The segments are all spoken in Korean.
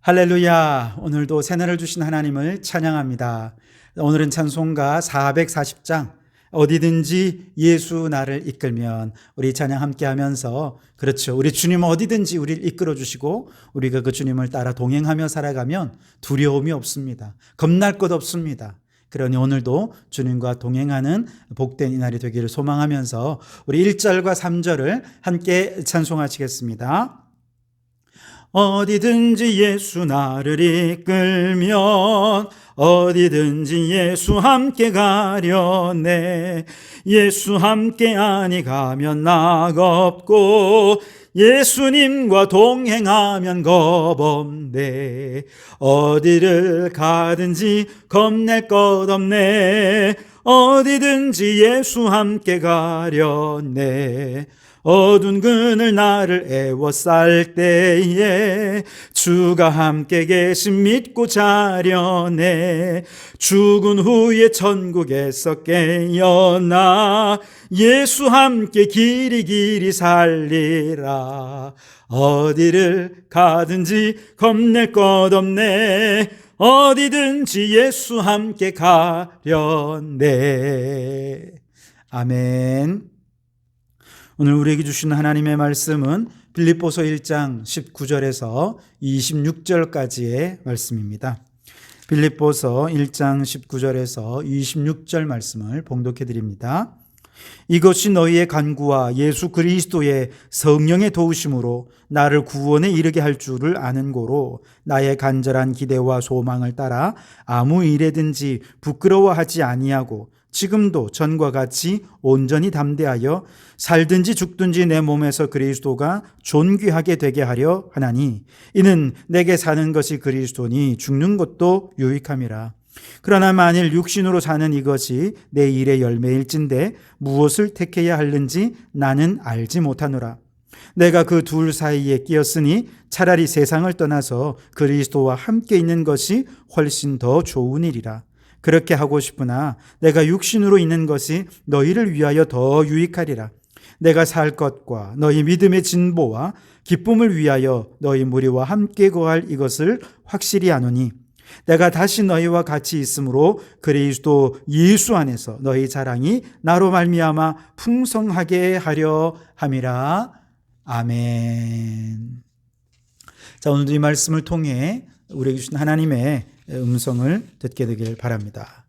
할렐루야. 오늘도 새날을 주신 하나님을 찬양합니다. 오늘은 찬송가 440장 어디든지 예수 나를 이끌면, 우리 찬양 함께 하면서, 그렇죠, 우리 주님 어디든지 우리를 이끌어 주시고 우리가 그 주님을 따라 동행하며 살아가면 두려움이 없습니다. 겁날 것 없습니다. 그러니 오늘도 주님과 동행하는 복된 이날이 되기를 소망하면서 우리 1절과 3절을 함께 찬송하시겠습니다. 어디든지 예수 나를 이끌면, 어디든지 예수 함께 가려네. 예수 함께 아니 가면 낙 없고, 예수님과 동행하면 겁 없네. 어디를 가든지 겁낼 것 없네. 어디든지 예수 함께 가려네. 어두운 그늘 나를 애워쌀 때에 주가 함께 계심 믿고 자려네. 죽은 후에 천국에서 깨어나 예수 함께 길이 살리라. 어디를 가든지 겁낼 것 없네. 어디든지 예수 함께 가려네. 아멘. 오늘 우리에게 주신 하나님의 말씀은 빌립보서 1장 19절에서 26절까지의 말씀입니다. 빌립보서 1장 19절에서 26절 말씀을 봉독해 드립니다. 이것이 너희의 간구와 예수 그리스도의 성령의 도우심으로 나를 구원에 이르게 할 줄을 아는 고로 나의 간절한 기대와 소망을 따라 아무 일에든지 부끄러워하지 아니하고 지금도 전과 같이 온전히 담대하여 살든지 죽든지 내 몸에서 그리스도가 존귀하게 되게 하려 하나니, 이는 내게 사는 것이 그리스도니 죽는 것도 유익함이라. 그러나 만일 육신으로 사는 이것이 내 일의 열매일진데 무엇을 택해야 하는지 나는 알지 못하노라. 내가 그 둘 사이에 끼었으니 차라리 세상을 떠나서 그리스도와 함께 있는 것이 훨씬 더 좋은 일이라. 그렇게 하고 싶으나 내가 육신으로 있는 것이 너희를 위하여 더 유익하리라. 내가 살 것과 너희 믿음의 진보와 기쁨을 위하여 너희 무리와 함께 거할 이것을 확실히 아노니, 내가 다시 너희와 같이 있으므로 그리스도 예수 안에서 너희 자랑이 나로 말미암아 풍성하게 하려 함이라. 아멘. 자, 오늘도 이 말씀을 통해 우리에게 주신 하나님의 음성을 듣게 되길 바랍니다.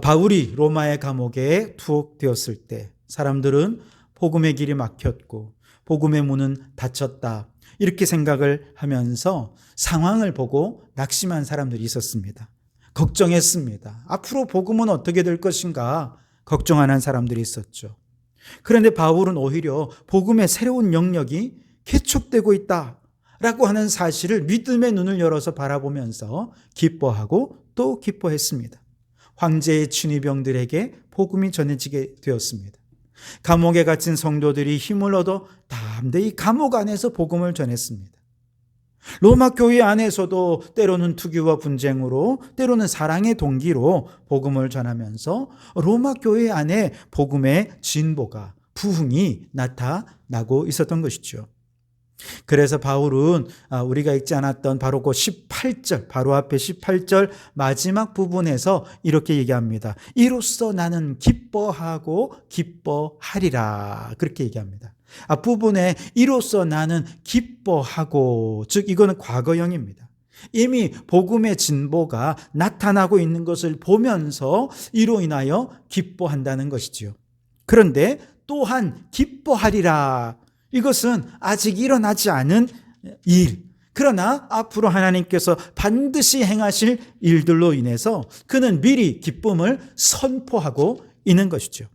바울이 로마의 감옥에 투옥되었을 때 사람들은 복음의 길이 막혔고 복음의 문은 닫혔다, 이렇게 생각을 하면서 상황을 보고 낙심한 사람들이 있었습니다. 걱정했습니다. 앞으로 복음은 어떻게 될 것인가 걱정하는 사람들이 있었죠. 그런데 바울은 오히려 복음의 새로운 영역이 개척되고 있다 라고 하는 사실을 믿음의 눈을 열어서 바라보면서 기뻐하고 또 기뻐했습니다. 황제의 친위병들에게 복음이 전해지게 되었습니다. 감옥에 갇힌 성도들이 힘을 얻어 담대히 감옥 안에서 복음을 전했습니다. 로마 교회 안에서도 때로는 투기와 분쟁으로, 때로는 사랑의 동기로 복음을 전하면서 로마 교회 안에 복음의 진보가, 부흥이 나타나고 있었던 것이죠. 그래서 바울은 우리가 읽지 않았던 바로 그 18절, 바로 앞에 18절 마지막 부분에서 이렇게 얘기합니다. 이로써 나는 기뻐하고 기뻐하리라, 그렇게 얘기합니다. 앞부분에 이로써 나는 기뻐하고, 즉 이거는 과거형입니다. 이미 복음의 진보가 나타나고 있는 것을 보면서 이로 인하여 기뻐한다는 것이지요. 그런데 또한 기뻐하리라, 이것은 아직 일어나지 않은 일, 그러나 앞으로 하나님께서 반드시 행하실 일들로 인해서 그는 미리 기쁨을 선포하고 있는 것이죠.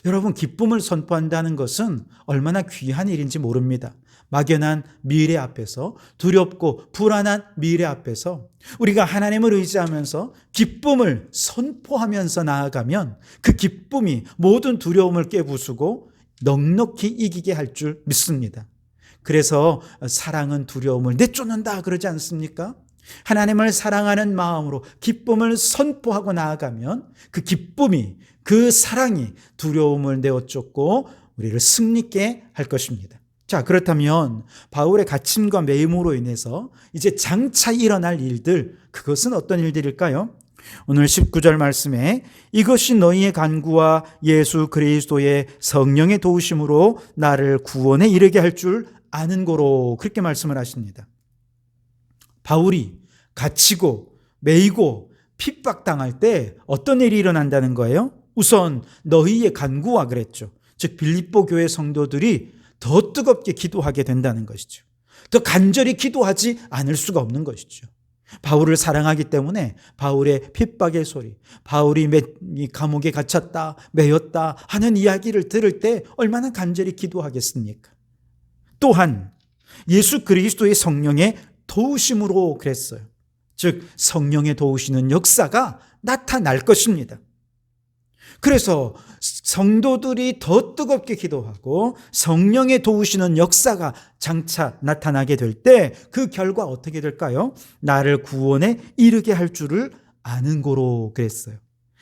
여러분, 기쁨을 선포한다는 것은 얼마나 귀한 일인지 모릅니다. 막연한 미래 앞에서, 두렵고 불안한 미래 앞에서 우리가 하나님을 의지하면서 기쁨을 선포하면서 나아가면 그 기쁨이 모든 두려움을 깨부수고 넉넉히 이기게 할 줄 믿습니다. 그래서 사랑은 두려움을 내쫓는다 그러지 않습니까? 하나님을 사랑하는 마음으로 기쁨을 선포하고 나아가면 그 기쁨이, 그 사랑이 두려움을 내어쫓고 우리를 승리케 할 것입니다. 자, 그렇다면 바울의 갇힘과 매임으로 인해서 이제 장차 일어날 일들, 그것은 어떤 일들일까요? 오늘 19절 말씀에 이것이 너희의 간구와 예수 그리스도의 성령의 도우심으로 나를 구원에 이르게 할 줄 아는 거로, 그렇게 말씀을 하십니다. 바울이 갇히고 매이고 핍박당할 때 어떤 일이 일어난다는 거예요? 우선 너희의 간구와 그랬죠. 즉 빌립보 교회 성도들이 더 뜨겁게 기도하게 된다는 것이죠. 더 간절히 기도하지 않을 수가 없는 것이죠. 바울을 사랑하기 때문에 바울의 핍박의 소리, 바울이 감옥에 갇혔다, 매였다 하는 이야기를 들을 때 얼마나 간절히 기도하겠습니까? 또한 예수 그리스도의 성령의 도우심으로 그랬어요. 즉 성령의 도우시는 역사가 나타날 것입니다. 그래서 성도들이 더 뜨겁게 기도하고 성령의 도우시는 역사가 장차 나타나게 될 때 그 결과 어떻게 될까요? 나를 구원에 이르게 할 줄을 아는 거로 그랬어요.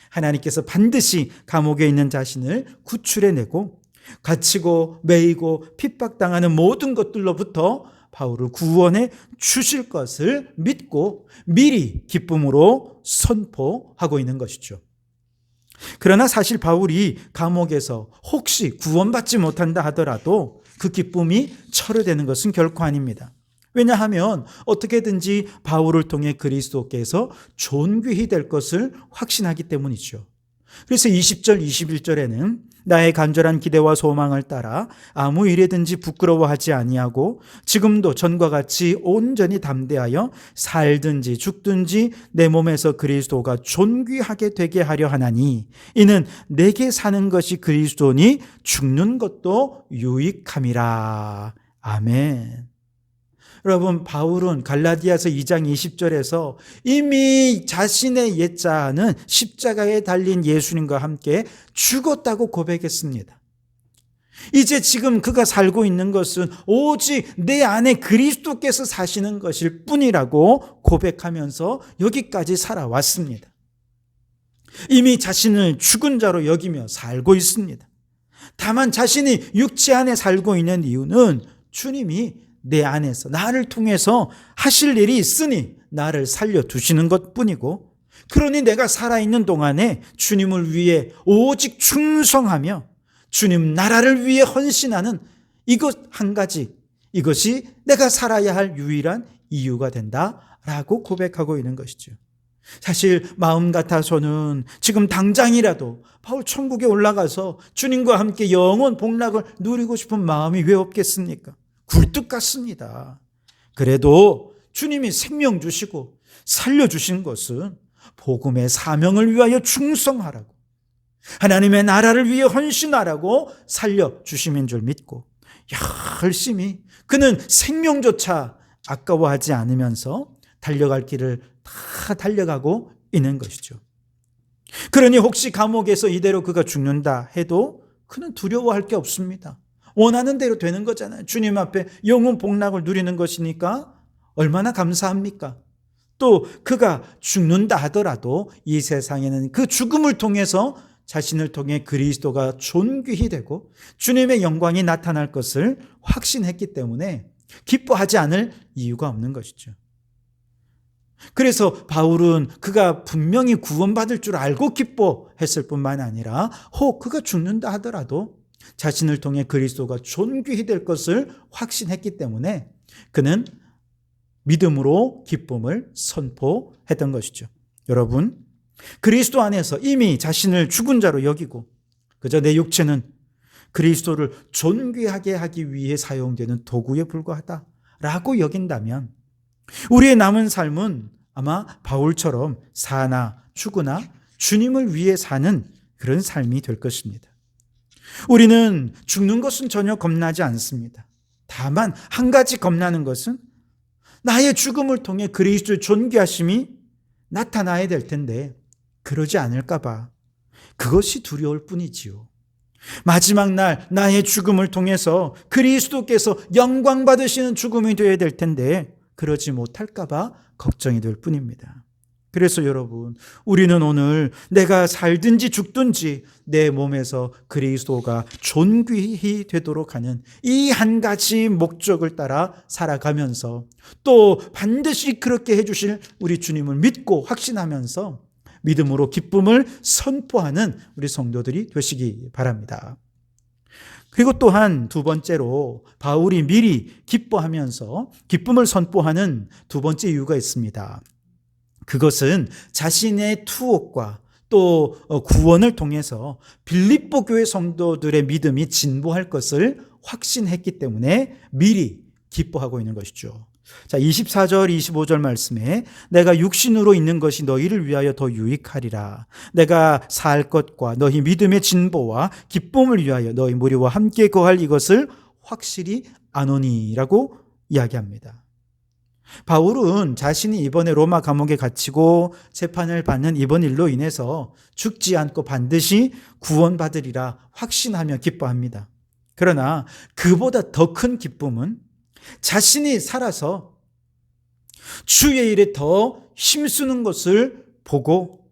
하나님께서 반드시 감옥에 있는 자신을 구출해내고 갇히고 매이고 핍박당하는 모든 것들로부터 바울을 구원해 주실 것을 믿고 미리 기쁨으로 선포하고 있는 것이죠. 그러나 사실 바울이 감옥에서 혹시 구원받지 못한다 하더라도 그 기쁨이 철회되는 것은 결코 아닙니다. 왜냐하면 어떻게든지 바울을 통해 그리스도께서 존귀히 될 것을 확신하기 때문이죠. 그래서 20절, 21절에는 나의 간절한 기대와 소망을 따라 아무 일에든지 부끄러워하지 아니하고 지금도 전과 같이 온전히 담대하여 살든지 죽든지 내 몸에서 그리스도가 존귀하게 되게 하려 하나니 이는 내게 사는 것이 그리스도니 죽는 것도 유익함이라. 아멘. 여러분, 바울은 갈라디아서 2장 20절에서 이미 자신의 옛자는 십자가에 달린 예수님과 함께 죽었다고 고백했습니다. 이제 지금 그가 살고 있는 것은 오직 내 안에 그리스도께서 사시는 것일 뿐이라고 고백하면서 여기까지 살아왔습니다. 이미 자신을 죽은 자로 여기며 살고 있습니다. 다만 자신이 육체 안에 살고 있는 이유는 주님이 내 안에서 나를 통해서 하실 일이 있으니 나를 살려두시는 것뿐이고, 그러니 내가 살아있는 동안에 주님을 위해 오직 충성하며 주님 나라를 위해 헌신하는 이것 한 가지, 이것이 내가 살아야 할 유일한 이유가 된다라고 고백하고 있는 것이죠. 사실 마음 같아서는 지금 당장이라도 바울 천국에 올라가서 주님과 함께 영원 복락을 누리고 싶은 마음이 왜 없겠습니까? 굴뚝 같습니다. 그래도 주님이 생명 주시고 살려주신 것은 복음의 사명을 위하여 충성하라고, 하나님의 나라를 위해 헌신하라고 살려주심인 줄 믿고 열심히 그는 생명조차 아까워하지 않으면서 달려갈 길을 다 달려가고 있는 것이죠. 그러니 혹시 감옥에서 이대로 그가 죽는다 해도 그는 두려워할 게 없습니다. 원하는 대로 되는 거잖아요. 주님 앞에 영원 복락을 누리는 것이니까 얼마나 감사합니까? 또 그가 죽는다 하더라도 이 세상에는 그 죽음을 통해서 자신을 통해 그리스도가 존귀히 되고 주님의 영광이 나타날 것을 확신했기 때문에 기뻐하지 않을 이유가 없는 것이죠. 그래서 바울은 그가 분명히 구원받을 줄 알고 기뻐했을 뿐만 아니라 혹 그가 죽는다 하더라도 자신을 통해 그리스도가 존귀히 될 것을 확신했기 때문에 그는 믿음으로 기쁨을 선포했던 것이죠. 여러분, 그리스도 안에서 이미 자신을 죽은 자로 여기고 그저 내 육체는 그리스도를 존귀하게 하기 위해 사용되는 도구에 불과하다라고 여긴다면 우리의 남은 삶은 아마 바울처럼 사나 죽으나 주님을 위해 사는 그런 삶이 될 것입니다. 우리는 죽는 것은 전혀 겁나지 않습니다. 다만 한 가지 겁나는 것은 나의 죽음을 통해 그리스도의 존귀하심이 나타나야 될 텐데 그러지 않을까 봐 그것이 두려울 뿐이지요. 마지막 날 나의 죽음을 통해서 그리스도께서 영광 받으시는 죽음이 되어야 될 텐데 그러지 못할까 봐 걱정이 될 뿐입니다. 그래서 여러분, 우리는 오늘 내가 살든지 죽든지 내 몸에서 그리스도가 존귀히 되도록 하는 이 한 가지 목적을 따라 살아가면서 또 반드시 그렇게 해주실 우리 주님을 믿고 확신하면서 믿음으로 기쁨을 선포하는 우리 성도들이 되시기 바랍니다. 그리고 또한 두 번째로 바울이 미리 기뻐하면서 기쁨을 선포하는 두 번째 이유가 있습니다. 그것은 자신의 투옥과 또 구원을 통해서 빌립보 교회 성도들의 믿음이 진보할 것을 확신했기 때문에 미리 기뻐하고 있는 것이죠. 자, 24절, 25절 말씀에 내가 육신으로 있는 것이 너희를 위하여 더 유익하리라. 내가 살 것과 너희 믿음의 진보와 기쁨을 위하여 너희 무리와 함께 거할 이것을 확실히 아노니라고 이야기합니다. 바울은 자신이 이번에 로마 감옥에 갇히고 재판을 받는 이번 일로 인해서 죽지 않고 반드시 구원받으리라 확신하며 기뻐합니다. 그러나 그보다 더 큰 기쁨은 자신이 살아서 주의 일에 더 힘쓰는 것을 보고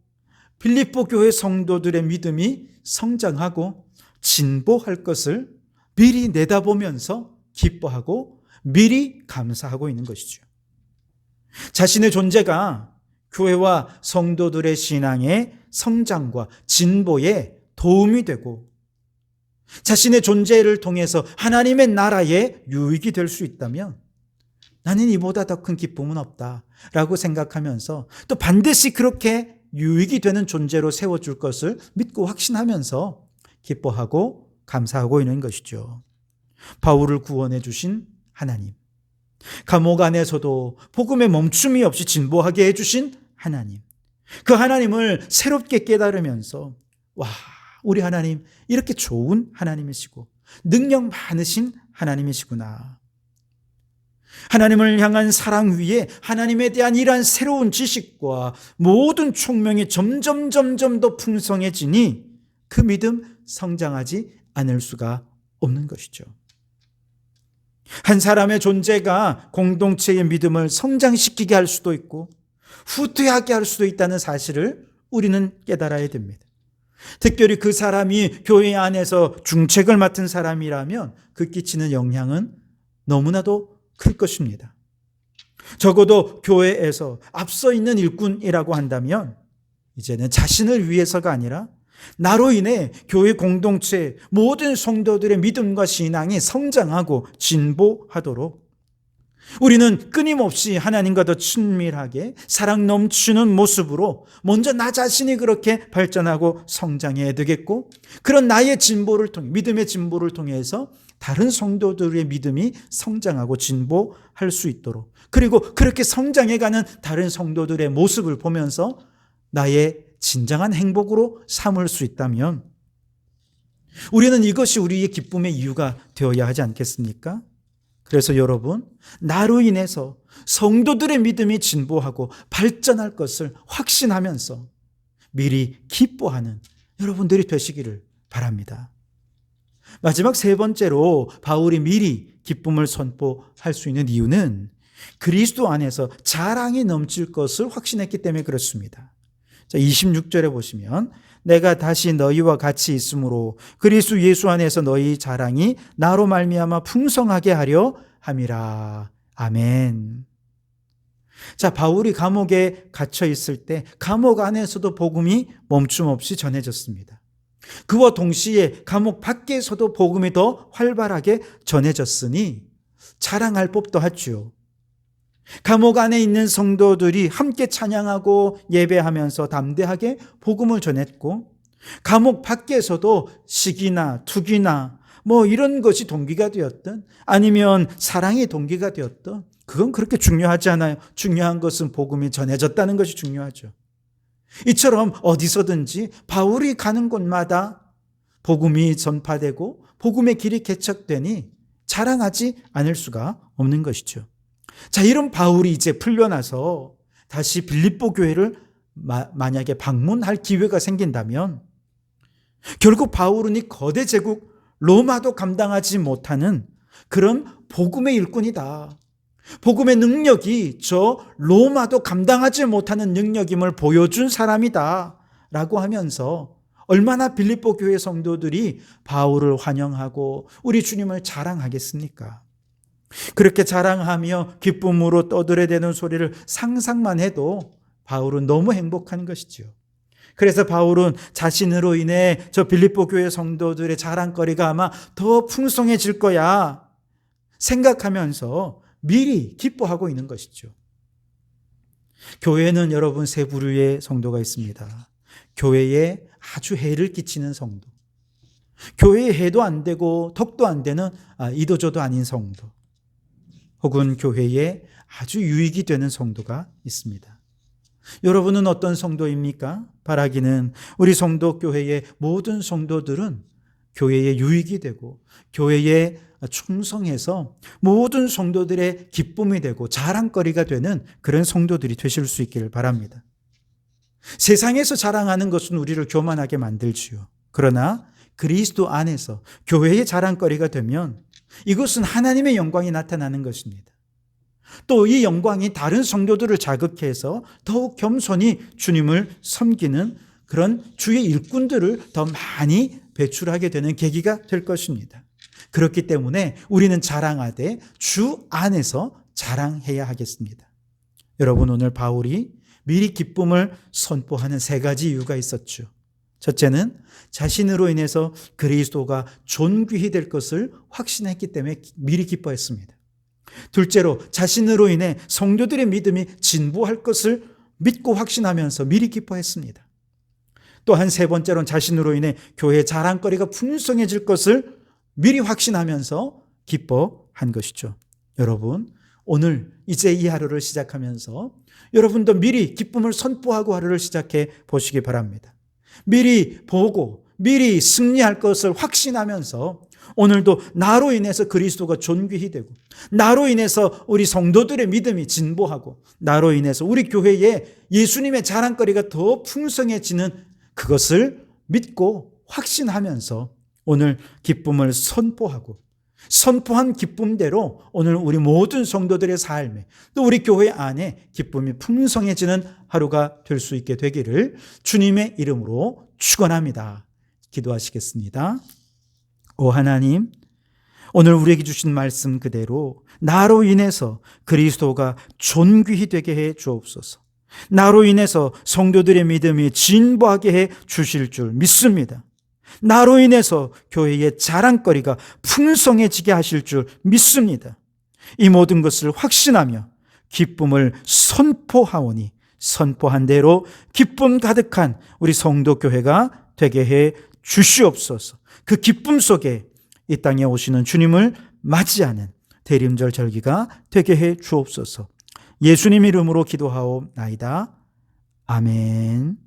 빌립보 교회 성도들의 믿음이 성장하고 진보할 것을 미리 내다보면서 기뻐하고 미리 감사하고 있는 것이죠. 자신의 존재가 교회와 성도들의 신앙의 성장과 진보에 도움이 되고 자신의 존재를 통해서 하나님의 나라에 유익이 될 수 있다면 나는 이보다 더 큰 기쁨은 없다라고 생각하면서 또 반드시 그렇게 유익이 되는 존재로 세워줄 것을 믿고 확신하면서 기뻐하고 감사하고 있는 것이죠. 바울을 구원해 주신 하나님, 감옥 안에서도 복음의 멈춤이 없이 진보하게 해주신 하나님, 그 하나님을 새롭게 깨달으면서 와, 우리 하나님 이렇게 좋은 하나님이시고 능력 많으신 하나님이시구나. 하나님을 향한 사랑 위에 하나님에 대한 이러한 새로운 지식과 모든 총명이 점점 더 풍성해지니 그 믿음 성장하지 않을 수가 없는 것이죠. 한 사람의 존재가 공동체의 믿음을 성장시키게 할 수도 있고 후퇴하게 할 수도 있다는 사실을 우리는 깨달아야 됩니다. 특별히 그 사람이 교회 안에서 중책을 맡은 사람이라면 그 끼치는 영향은 너무나도 클 것입니다. 적어도 교회에서 앞서 있는 일꾼이라고 한다면 이제는 자신을 위해서가 아니라 나로 인해 교회 공동체 모든 성도들의 믿음과 신앙이 성장하고 진보하도록 우리는 끊임없이 하나님과 더 친밀하게 사랑 넘치는 모습으로 먼저 나 자신이 그렇게 발전하고 성장해야 되겠고, 그런 나의 진보를 통해, 믿음의 진보를 통해서 다른 성도들의 믿음이 성장하고 진보할 수 있도록, 그리고 그렇게 성장해가는 다른 성도들의 모습을 보면서 나의 진정한 행복으로 삼을 수 있다면 우리는 이것이 우리의 기쁨의 이유가 되어야 하지 않겠습니까? 그래서 여러분, 나로 인해서 성도들의 믿음이 진보하고 발전할 것을 확신하면서 미리 기뻐하는 여러분들이 되시기를 바랍니다. 마지막 세 번째로 바울이 미리 기쁨을 선포할 수 있는 이유는 그리스도 안에서 자랑이 넘칠 것을 확신했기 때문에 그렇습니다. 자, 26절에 보시면 내가 다시 너희와 같이 있으므로 그리스도 예수 안에서 너희 자랑이 나로 말미암아 풍성하게 하려 함이라. 아멘. 자, 바울이 감옥에 갇혀 있을 때 감옥 안에서도 복음이 멈춤 없이 전해졌습니다. 그와 동시에 감옥 밖에서도 복음이 더 활발하게 전해졌으니 자랑할 법도 하죠. 감옥 안에 있는 성도들이 함께 찬양하고 예배하면서 담대하게 복음을 전했고, 감옥 밖에서도 시기나 투기나 이런 것이 동기가 되었든 아니면 사랑이 동기가 되었든 그건 그렇게 중요하지 않아요. 중요한 것은 복음이 전해졌다는 것이 중요하죠. 이처럼 어디서든지 바울이 가는 곳마다 복음이 전파되고 복음의 길이 개척되니 자랑하지 않을 수가 없는 것이죠. 자, 이런 바울이 이제 풀려나서 다시 빌립보 교회를 만약에 방문할 기회가 생긴다면 결국 바울은 이 거대 제국 로마도 감당하지 못하는 그런 복음의 일꾼이다. 복음의 능력이 저 로마도 감당하지 못하는 능력임을 보여준 사람이다 라고 하면서 얼마나 빌립보 교회 성도들이 바울을 환영하고 우리 주님을 자랑하겠습니까? 그렇게 자랑하며 기쁨으로 떠들어대는 소리를 상상만 해도 바울은 너무 행복한 것이죠. 그래서 바울은 자신으로 인해 저 빌립보 교회 성도들의 자랑거리가 아마 더 풍성해질 거야 생각하면서 미리 기뻐하고 있는 것이죠. 교회는 여러분 세 부류의 성도가 있습니다. 교회에 아주 해를 끼치는 성도, 교회에 해도 안 되고 덕도 안 되는 이도저도 아닌 성도, 혹은 교회에 아주 유익이 되는 성도가 있습니다. 여러분은 어떤 성도입니까? 바라기는 우리 성도 교회의 모든 성도들은 교회에 유익이 되고 교회에 충성해서 모든 성도들의 기쁨이 되고 자랑거리가 되는 그런 성도들이 되실 수 있기를 바랍니다. 세상에서 자랑하는 것은 우리를 교만하게 만들지요. 그러나 그리스도 안에서 교회의 자랑거리가 되면 이것은 하나님의 영광이 나타나는 것입니다. 또 이 영광이 다른 성도들을 자극해서 더욱 겸손히 주님을 섬기는 그런 주의 일꾼들을 더 많이 배출하게 되는 계기가 될 것입니다. 그렇기 때문에 우리는 자랑하되 주 안에서 자랑해야 하겠습니다. 여러분, 오늘 바울이 미리 기쁨을 선포하는 세 가지 이유가 있었죠. 첫째는 자신으로 인해서 그리스도가 존귀히 될 것을 확신했기 때문에 미리 기뻐했습니다. 둘째로 자신으로 인해 성도들의 믿음이 진보할 것을 믿고 확신하면서 미리 기뻐했습니다. 또한 세 번째로는 자신으로 인해 교회의 자랑거리가 풍성해질 것을 미리 확신하면서 기뻐한 것이죠. 여러분, 오늘 이제 이 하루를 시작하면서 여러분도 미리 기쁨을 선포하고 하루를 시작해 보시기 바랍니다. 미리 보고 미리 승리할 것을 확신하면서 오늘도 나로 인해서 그리스도가 존귀히 되고 나로 인해서 우리 성도들의 믿음이 진보하고 나로 인해서 우리 교회에 예수님의 자랑거리가 더 풍성해지는 그것을 믿고 확신하면서 오늘 기쁨을 선포하고 선포한 기쁨대로 오늘 우리 모든 성도들의 삶에 또 우리 교회 안에 기쁨이 풍성해지는 하루가 될 수 있게 되기를 주님의 이름으로 축원합니다. 기도하시겠습니다. 오 하나님, 오늘 우리에게 주신 말씀 그대로 나로 인해서 그리스도가 존귀히 되게 해 주옵소서. 나로 인해서 성도들의 믿음이 진보하게 해 주실 줄 믿습니다. 나로 인해서 교회의 자랑거리가 풍성해지게 하실 줄 믿습니다. 이 모든 것을 확신하며 기쁨을 선포하오니 선포한 대로 기쁨 가득한 우리 성도 교회가 되게 해 주시옵소서. 그 기쁨 속에 이 땅에 오시는 주님을 맞이하는 대림절 절기가 되게 해 주옵소서. 예수님 이름으로 기도하옵나이다. 아멘.